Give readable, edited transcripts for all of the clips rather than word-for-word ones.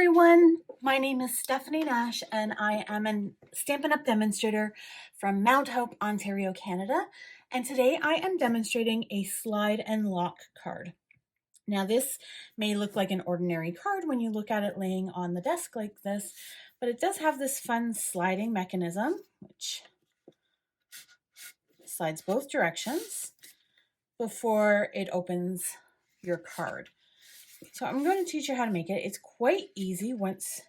everyone, my name is Stephanie Nash and I am a Stampin' Up! Demonstrator from Mount Hope, Ontario, Canada. And today I am demonstrating a slide and lock card. Now this may look like an ordinary card when you look at it laying on the desk like this, but it does have this fun sliding mechanism which slides both directions before it opens your card. So I'm going to teach you how to make it. It's quite easy once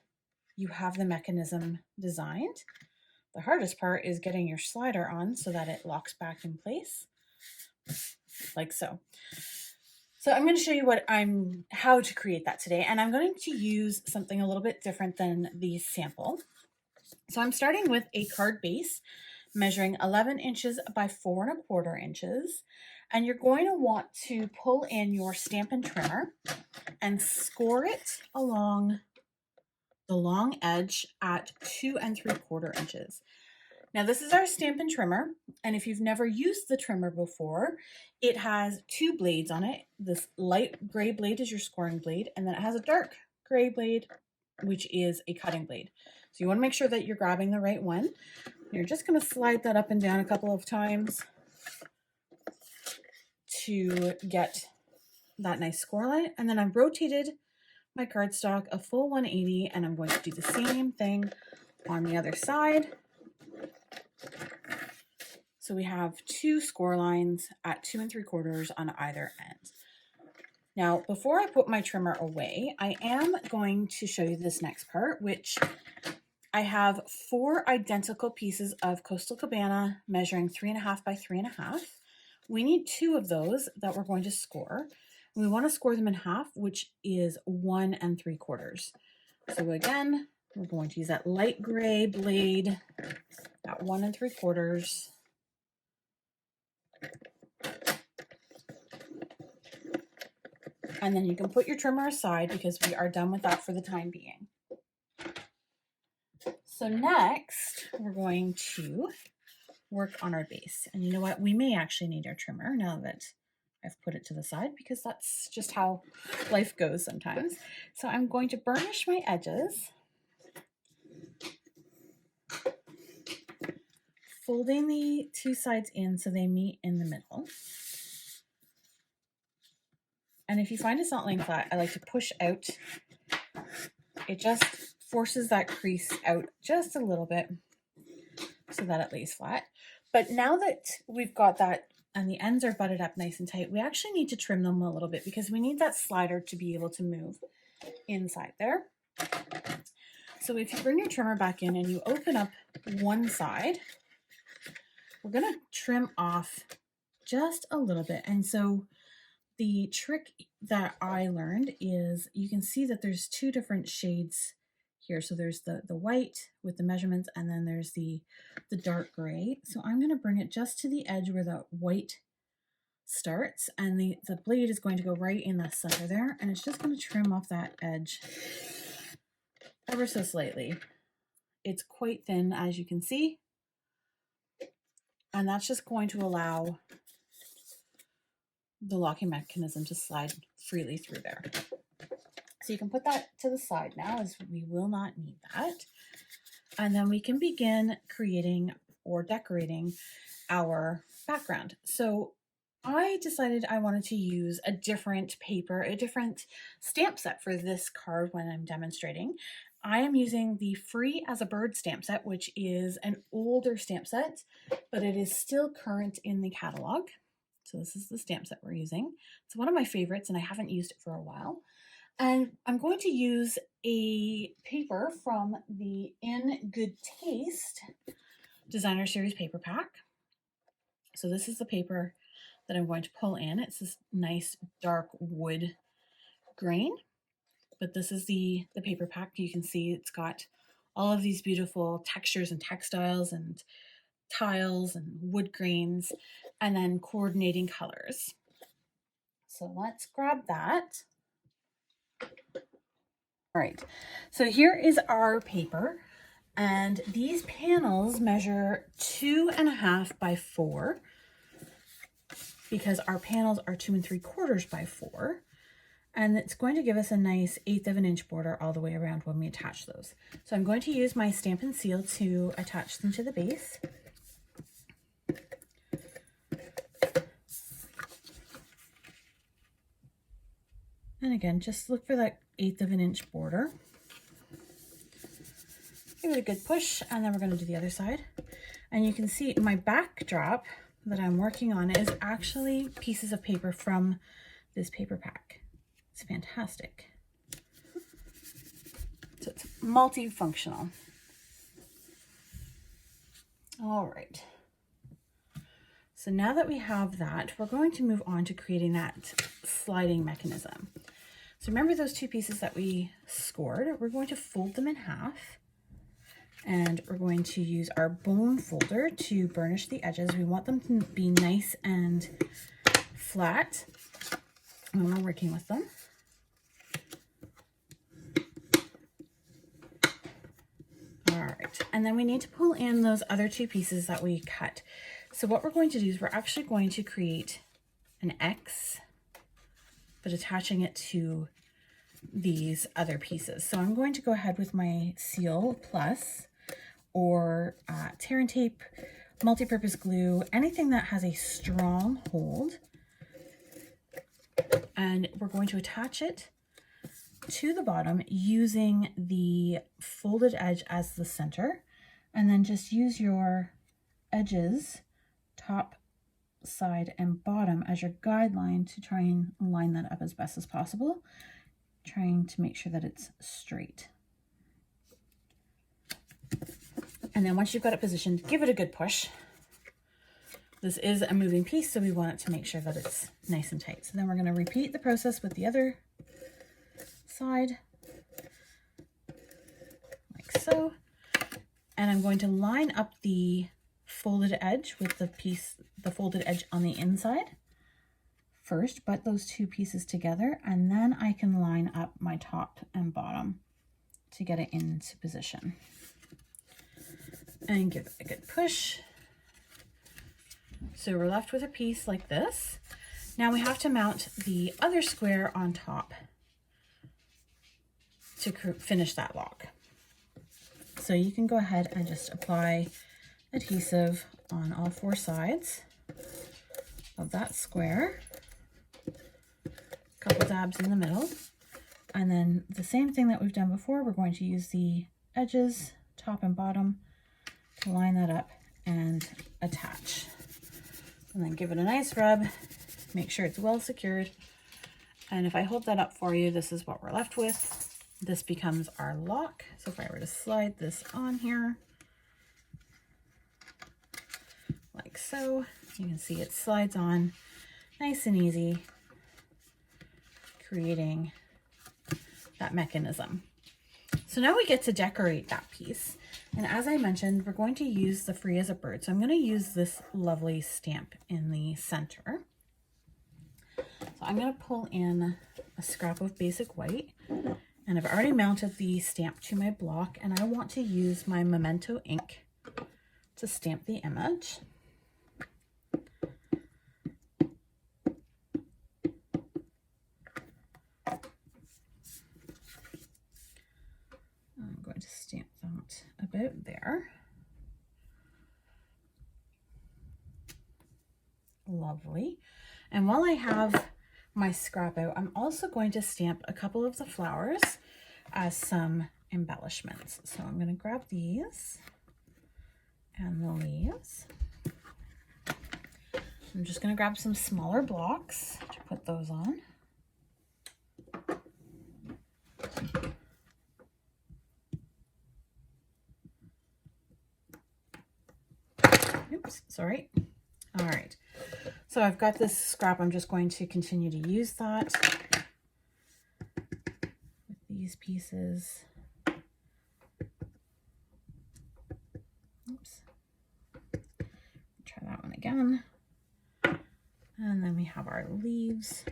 you have the mechanism designed. The hardest part is getting your slider on so that it locks back in place, like so. So I'm going to show you how to create that today, and I'm going to use something a little bit different than the sample. So I'm starting with a card base measuring 11 inches by 4¼ inches. And you're going to want to pull in your Stampin' trimmer and score it along the long edge at 2¾ inches. Now this is our Stampin' trimmer, and if you've never used the trimmer before, it has 2 blades on it. This light gray blade is your scoring blade, and then it has a dark gray blade, which is a cutting blade. So you want to make sure that you're grabbing the right one. You're just going to slide that up and down a couple of times to get that nice score line. And then I've rotated my cardstock a full 180, and I'm going to do the same thing on the other side. So we have 2 score lines at 2¾ on either end. Now, before I put my trimmer away, I am going to show you this next part, which I have 4 identical pieces of Coastal Cabana measuring 3½ by 3½. We need 2 of those that we're going to score. We want to score them in half, which is 1¾ So again, we're going to use that light gray blade at 1¾ And then you can put your trimmer aside because we are done with that for the time being. So next, we're going to work on our base. And you know what? We may actually need our trimmer now that I've put it to the side, because that's just how life goes sometimes. So I'm going to burnish my edges, folding the 2 sides in so they meet in the middle. And if you find it's not laying flat, I like to push out. It just forces that crease out just a little bit so that it lays flat. But now that we've got that and the ends are butted up nice and tight, we actually need to trim them a little bit because we need that slider to be able to move inside there. So if you bring your trimmer back in and you open up one side, we're going to trim off just a little bit. And so the trick that I learned is you can see that there's 2 different shades here. So there's the white with the measurements, and then there's the dark gray. So I'm going to bring it just to the edge where the white starts, and the blade is going to go right in the center there, and it's just going to trim off that edge ever so slightly. It's quite thin, as you can see, and that's just going to allow the locking mechanism to slide freely through there. So you can put that to the side now, as we will not need that. And then we can begin creating or decorating our background. So I decided I wanted to use a different paper, a different stamp set for this card when I'm demonstrating. I am using the Free as a Bird stamp set, which is an older stamp set, but it is still current in the catalog. So this is the stamp set we're using. It's one of my favorites, and I haven't used it for a while. And I'm going to use a paper from the In Good Taste Designer Series paper pack. So this is the paper that I'm going to pull in. It's this nice dark wood grain, but this is the paper pack. You can see it's got all of these beautiful textures and textiles and tiles and wood grains, and then coordinating colors. So let's grab that. All right, so here is our paper, and these panels measure 2½ by 4 because our panels are 2¾ by 4. And it's going to give us a nice 1/8 of an inch border all the way around when we attach those. So I'm going to use my Stampin' Seal to attach them to the base. And again, just look for that 1/8 of an inch border. Give it a good push, and then we're going to do the other side. And you can see my backdrop that I'm working on is actually pieces of paper from this paper pack. It's fantastic. So it's multifunctional. All right. So now that we have that, we're going to move on to creating that sliding mechanism. So remember those two pieces that we scored? We're going to fold them in half, and we're going to use our bone folder to burnish the edges. We want them to be nice and flat when we're working with them. All right, and then we need to pull in those other two pieces that we cut. So what we're going to do is we're actually going to create an X, but attaching it to these other pieces. So I'm going to go ahead with my Seal Plus or tear and tape, multi-purpose glue, anything that has a strong hold. And we're going to attach it to the bottom using the folded edge as the center, and then just use your edges, top, side, and bottom as your guideline to try and line that up as best as possible, trying to make sure that it's straight. And then once you've got it positioned, give it a good push. This is a moving piece, so we want it to make sure that it's nice and tight. So then we're going to repeat the process with the other side, like so. And I'm going to line up the folded edge with the folded edge on the inside first, butt those two pieces together, and then I can line up my top and bottom to get it into position. And give it a good push. So we're left with a piece like this. Now we have to mount the other square on top to finish that lock. So you can go ahead and just apply adhesive on all 4 sides of that square, a couple dabs in the middle, and then the same thing that we've done before, we're going to use the edges, top and bottom, to line that up and attach. And then give it a nice rub, make sure it's well secured. And if I hold that up for you, this is what we're left with. This becomes our lock. So if I were to slide this on here, like so, you can see it slides on nice and easy, creating that mechanism. So now we get to decorate that piece. And as I mentioned, we're going to use the Free as a Bird. So I'm going to use this lovely stamp in the center. So I'm going to pull in a scrap of basic white, and I've already mounted the stamp to my block, and I want to use my Memento ink to stamp the image. I'm going to stamp that about there. Lovely. And while I have my scrap out, I'm also going to stamp a couple of the flowers as some embellishments. So I'm going to grab these and the leaves. I'm just going to grab some smaller blocks to put those on. Oops, sorry. All right. So I've got this scrap. I'm just going to continue to use that with these pieces. Oops. Try that one again. And then we have our leaves.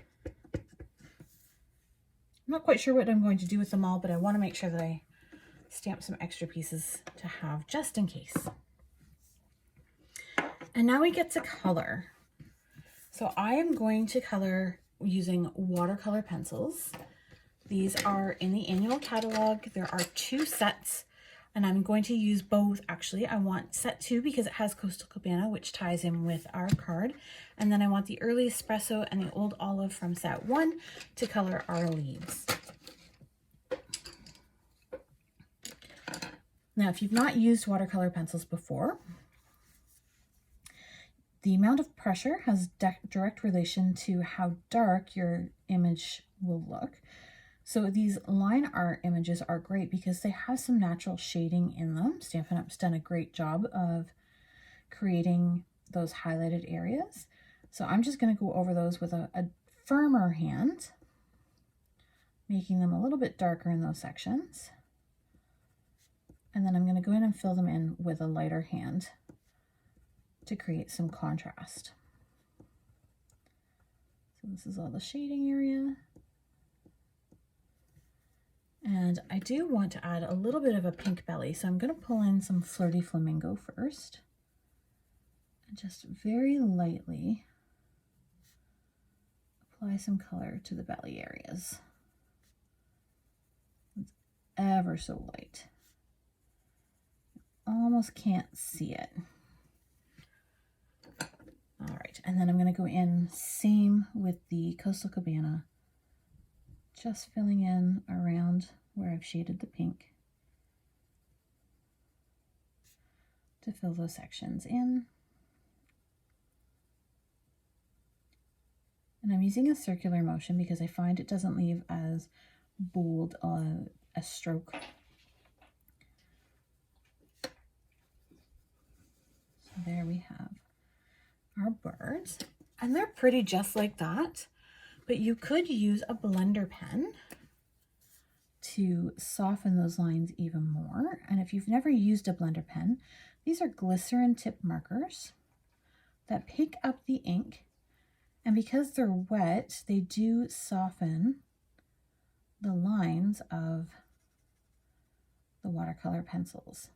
I'm not quite sure what I'm going to do with them all, but I want to make sure that I stamp some extra pieces to have just in case. And now we get to color. So I am going to color using watercolor pencils. These are in the annual catalog. There are 2 sets, and I'm going to use both actually. I want set 2 because it has Coastal Cabana, which ties in with our card. And then I want the Early Espresso and the Old Olive from set 1 to color our leaves. Now, if you've not used watercolor pencils before, the amount of pressure has direct relation to how dark your image will look. So these line art images are great because they have some natural shading in them. Stampin' Up's done a great job of creating those highlighted areas. So I'm just going to go over those with a firmer hand, making them a little bit darker in those sections. And then I'm going to go in and fill them in with a lighter hand to create some contrast. So this is all the shading area. And I do want to add a little bit of a pink belly, so I'm going to pull in some Flirty Flamingo first. And just very lightly apply some color to the belly areas. It's ever so light. Almost can't see it. All right, and then I'm going to go in same with the Coastal Cabana, just filling in around where I've shaded the pink to fill those sections in. And I'm using a circular motion because I find it doesn't leave as bold a stroke. There we have our birds, and they're pretty just like that, but you could use a blender pen to soften those lines even more. And if you've never used a blender pen, these are glycerin tip markers that pick up the ink, and because they're wet, they do soften the lines of the watercolor pencils.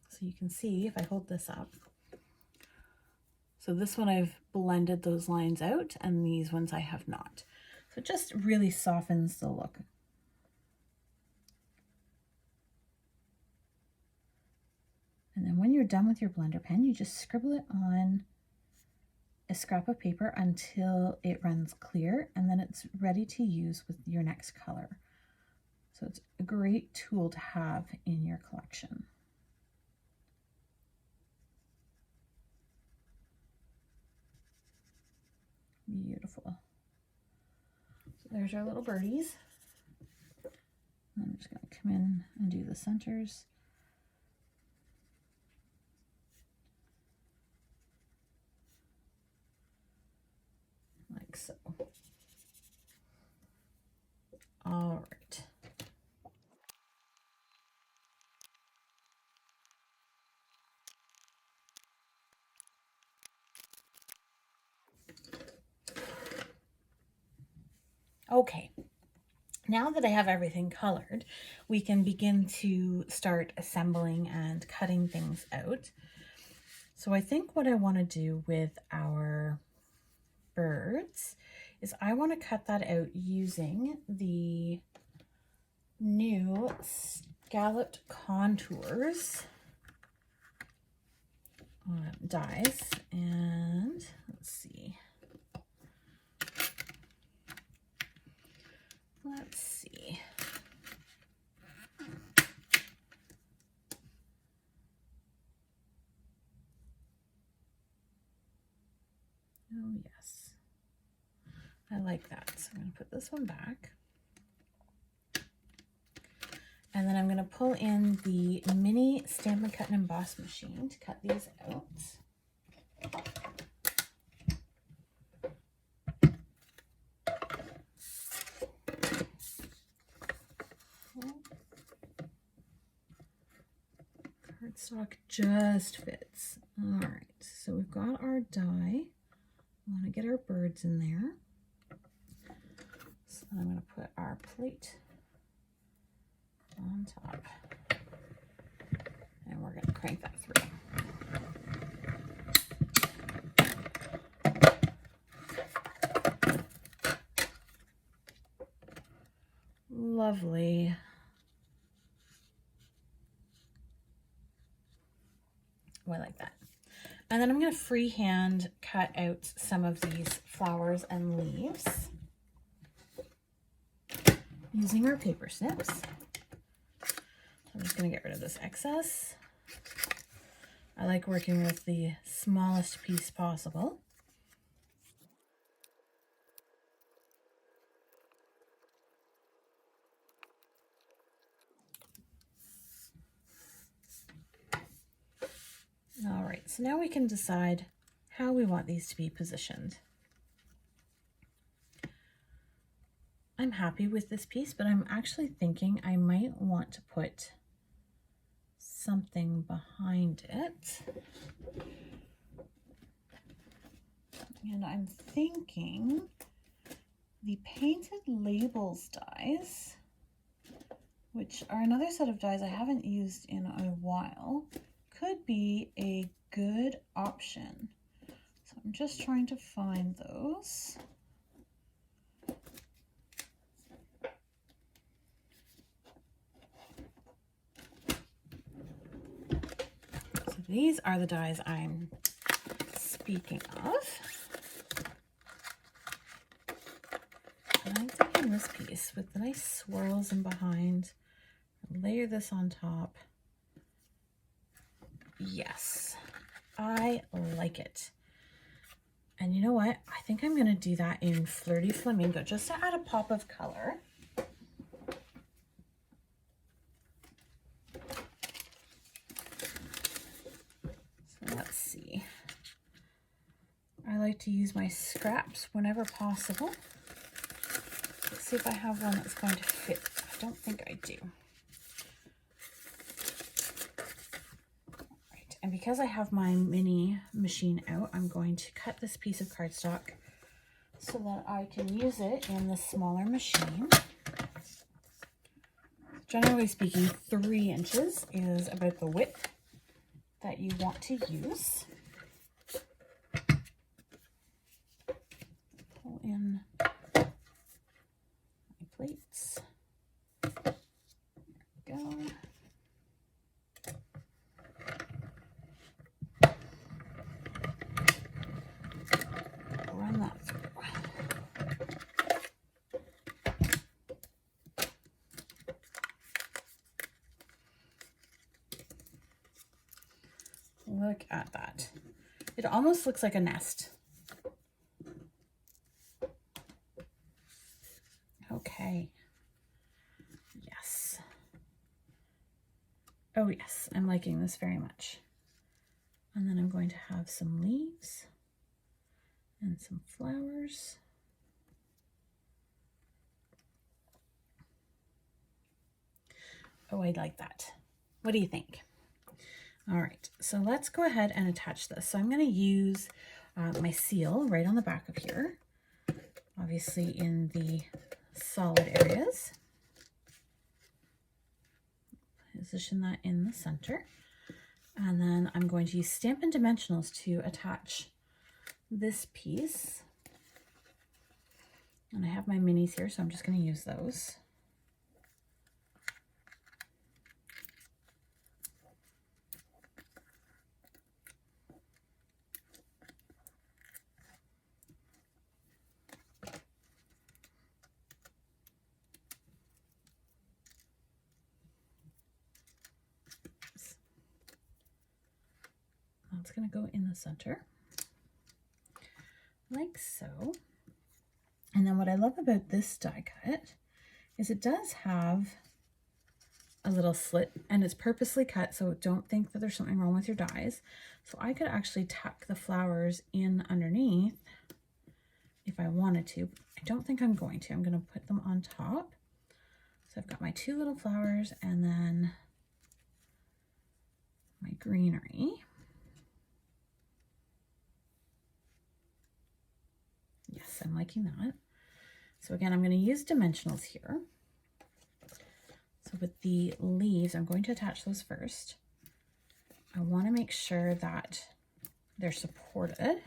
So you can see if I hold this up. So this one I've blended those lines out, and these ones I have not. So it just really softens the look. And then when you're done with your blender pen, you just scribble it on a scrap of paper until it runs clear, and then it's ready to use with your next color. So it's a great tool to have in your collection. Beautiful. So there's our little birdies. I'm just going to come in and do the centers. Like so. All right. Okay, now that I have everything colored, we can begin to start assembling and cutting things out. So I think what I want to do with our birds is I want to cut that out using the new Scalloped Contours dies, and let's see. Let's see. Oh, yes. I like that. So I'm going to put this one back. And then I'm going to pull in the mini Stampin' Cut and Emboss machine to cut these out. Cardstock just fits. All right, so we've got our die. We want to get our birds in there. So I'm going to put our plate on top, and we're going to crank that through. lovely. Oh, I like that. And then I'm going to freehand cut out some of these flowers and leaves using our paper snips. I'm just going to get rid of this excess. I like working with the smallest piece possible. All right, so now we can decide how we want these to be positioned. I'm happy with this piece, but I'm actually thinking I might want to put something behind it. And I'm thinking the painted labels dies, which are another set of dies I haven't used in a while, could be a good option. So I'm just trying to find those. So these are the dies I'm speaking of. And I'm thinking this piece with the nice swirls in behind, layer this on top. Yes, I like it. And you know what? I think I'm going to do that in Flirty Flamingo just to add a pop of color. So let's see. I like to use my scraps whenever possible. Let's see if I have one that's going to fit. I don't think I do. And because I have my mini machine out, I'm going to cut this piece of cardstock so that I can use it in the smaller machine. Generally speaking, 3 inches is about the width that you want to use. Pull in my plates. There we go. Run that through. Look at that. It almost looks like a nest. Okay. Yes. Oh yes, I'm liking this very much. And then I'm going to have some leaves and some flowers. Oh, I like that. What do you think? All right, so let's go ahead and attach this. So I'm going to use my seal right on the back of here, obviously in the solid areas. Position that in the center. And then I'm going to use Stampin' Dimensionals to attach this piece. And I have my minis here, so I'm just going to use those. That's going to go in the center, like so. And then what I love about this die cut is it does have a little slit, and it's purposely cut, so don't think that there's something wrong with your dies. So I could actually tuck the flowers in underneath if I wanted to. I don't think I'm going to. I'm going to put them on top. So I've got my 2 little flowers and then my greenery. Yes, I'm liking that. So again, I'm going to use dimensionals here. So with the leaves, I'm going to attach those first. I want to make sure that they're supported.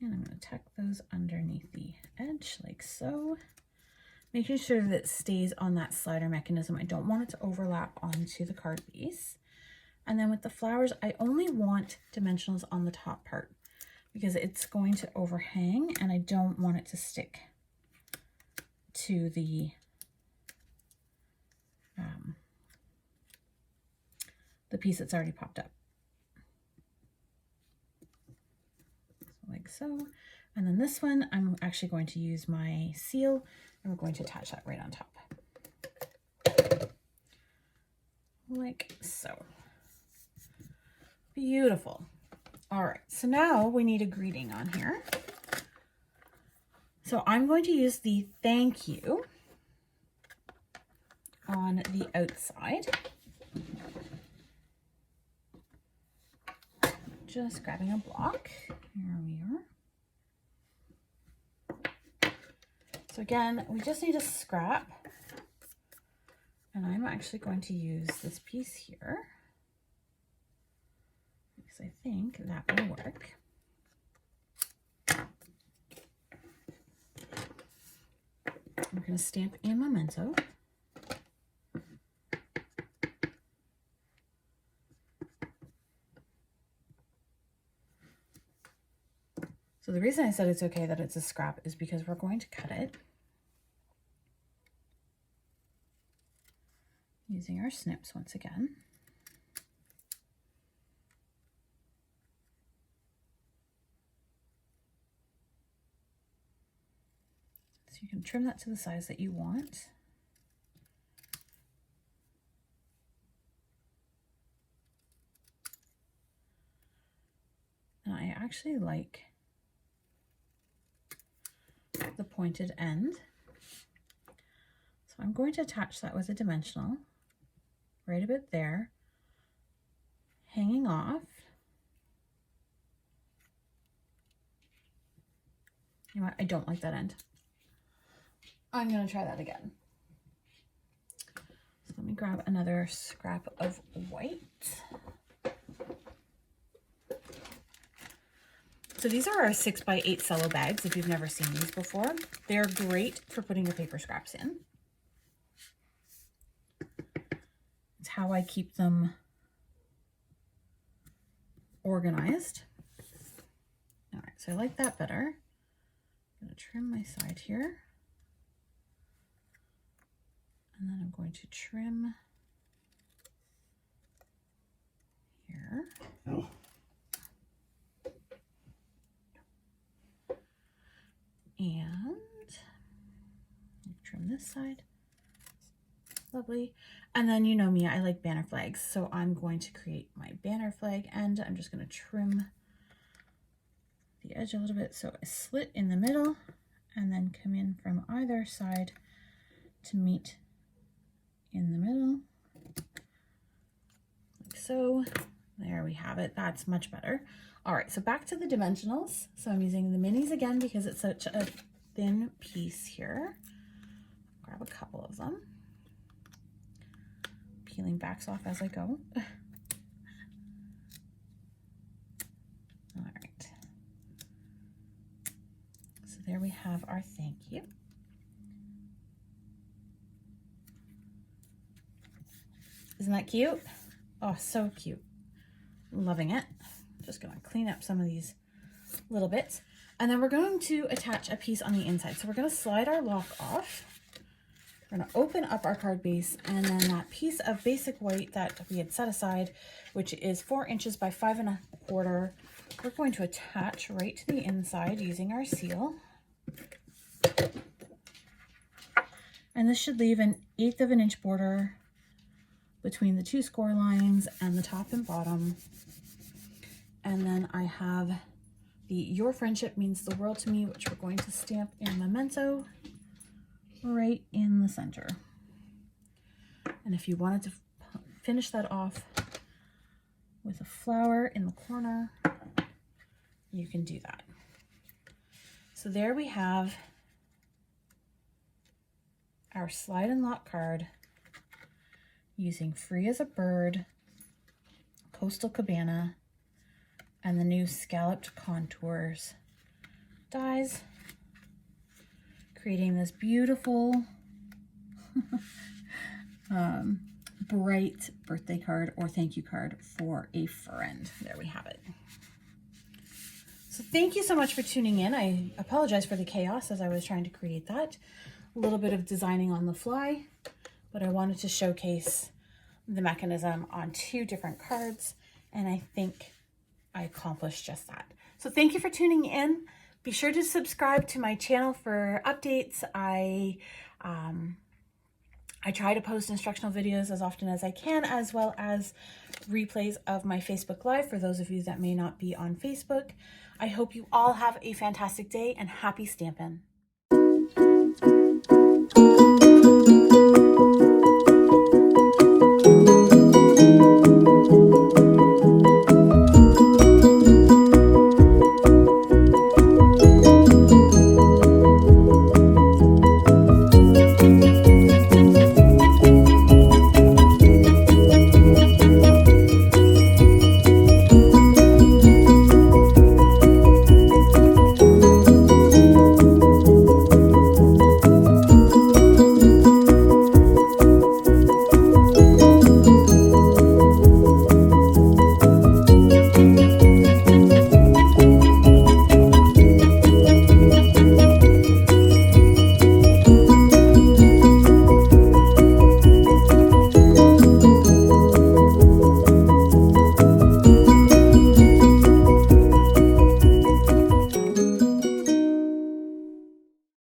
And I'm going to tuck those underneath the edge like so, making sure that it stays on that slider mechanism. I don't want it to overlap onto the card base. And then with the flowers, I only want dimensionals on the top part because it's going to overhang and I don't want it to stick to the piece that's already popped up. So like so. And then this one, I'm actually going to use my seal and we're going to attach that right on top. Like so. Beautiful. All right, so now we need a greeting on here. So I'm going to use the thank you on the outside. Just grabbing a block. Here we are. So again, we just need a scrap. And I'm actually going to use this piece here because I think that will work. I'm going to stamp a memento. So the reason I said it's okay that it's a scrap is because we're going to cut it using our snips once again. So you can trim that to the size that you want. And I actually like the pointed end. So I'm going to attach that with a dimensional right about there, hanging off. You know what? I don't like that end. I'm going to try that again. So let me grab another scrap of white. So these are our 6x8 cello bags, if you've never seen these before. They're great for putting your paper scraps in. It's how I keep them organized. All right, so I like that better. I'm going to trim my side here. And then I'm going to trim here. Oh. And trim this side. Lovely. And then you know me, I like banner flags. So I'm going to create my banner flag and I'm just going to trim the edge a little bit. So a slit in the middle and then come in from either side to meet in the middle. Like so. There we have it. That's much better. All right, so back to the dimensionals. So I'm using the minis again because it's such a thin piece here. Grab a couple of them. Peeling backs off as I go. All right. So there we have our thank you. Isn't that cute? Oh, so cute. Loving it. Just going to clean up some of these little bits. And then we're going to attach a piece on the inside. So we're going to slide our lock off. We're going to open up our card base and then that piece of basic white that we had set aside, which is 4 inches by 5 1/4, we're going to attach right to the inside using our seal. And this should leave an 1/8 of an inch border between the 2 score lines and the top and bottom. And then I have the Your Friendship Means the World to Me, which we're going to stamp in memento right in the center. And if you wanted to finish that off with a flower in the corner, you can do that. So there we have our slide and lock card using Free as a Bird, Coastal Cabana, and the new scalloped contours dies, creating this beautiful bright birthday card or thank you card for a friend. There we have it. So thank you so much for tuning in. I apologize for the chaos as I was trying to create that. A little bit of designing on the fly, but I wanted to showcase the mechanism on 2 different cards, and I think I accomplished just that. So thank you for tuning in. Be sure to subscribe to my channel for updates. I try to post instructional videos as often as I can, as well as replays of my Facebook Live for those of you that may not be on Facebook. I hope you all have a fantastic day and happy Stampin'.